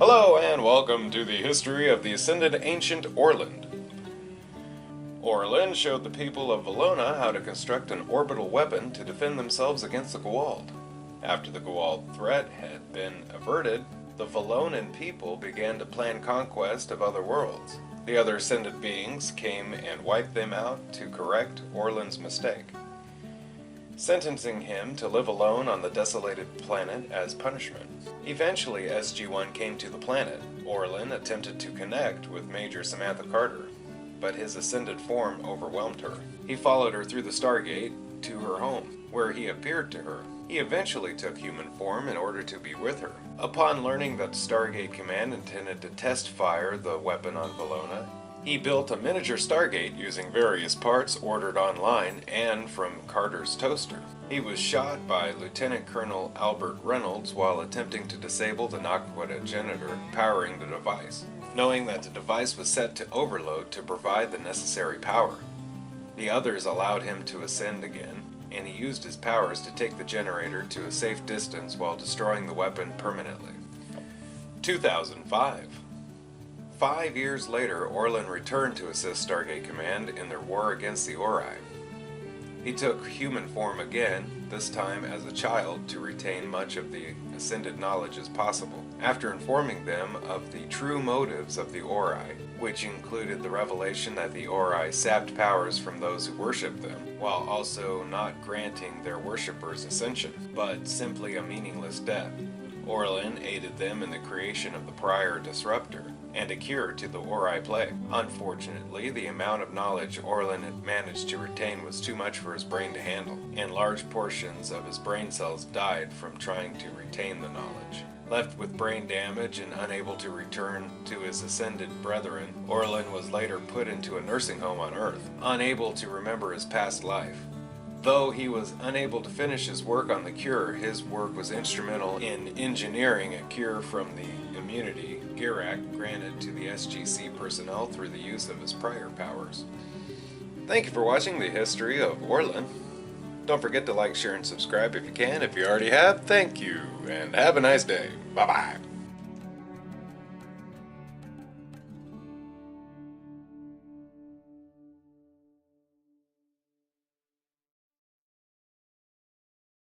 Hello and welcome to the history of the ascended ancient Orlin. Orlin showed the people of Valona how to construct an orbital weapon to defend themselves against the Gwald. After the Gwald threat had been averted, the Valonan people began to plan conquest of other worlds. The other ascended beings came and wiped them out to correct Orlin's mistake, sentencing him to live alone on the desolated planet as punishment. Eventually, SG1 came to the planet. Orlin attempted to connect with Major Samantha Carter, but his ascended form overwhelmed her. He followed her through the Stargate to her home, where he appeared to her. He eventually took human form in order to be with her. Upon learning that Stargate Command intended to test fire the weapon on Valona, he built a miniature Stargate using various parts ordered online and from Carter's toaster. He was shot by Lieutenant Colonel Albert Reynolds while attempting to disable the Naquadah generator powering the device, knowing that the device was set to overload to provide the necessary power. The others allowed him to ascend again, and he used his powers to take the generator to a safe distance while destroying the weapon permanently. 2005. 5 years later, Orlin returned to assist Stargate Command in their war against the Ori. He took human form again, this time as a child, to retain much of the ascended knowledge as possible. After informing them of the true motives of the Ori, which included the revelation that the Ori sapped powers from those who worshipped them, while also not granting their worshippers ascension, but simply a meaningless death, Orlin aided them in the creation of the prior disruptor and a cure to the Ori plague. Unfortunately, the amount of knowledge Orlin had managed to retain was too much for his brain to handle, and large portions of his brain cells died from trying to retain the knowledge. Left with brain damage and unable to return to his ascended brethren, Orlin was later put into a nursing home on Earth, unable to remember his past life. Though he was unable to finish his work on the cure, his work was instrumental in engineering a cure from the immunity Girak granted to the SGC personnel through the use of his prior powers. Thank you for watching the history of Orlin. Don't forget to like, share, and subscribe if you can. If you already have, thank you, and have a nice day. Bye-bye.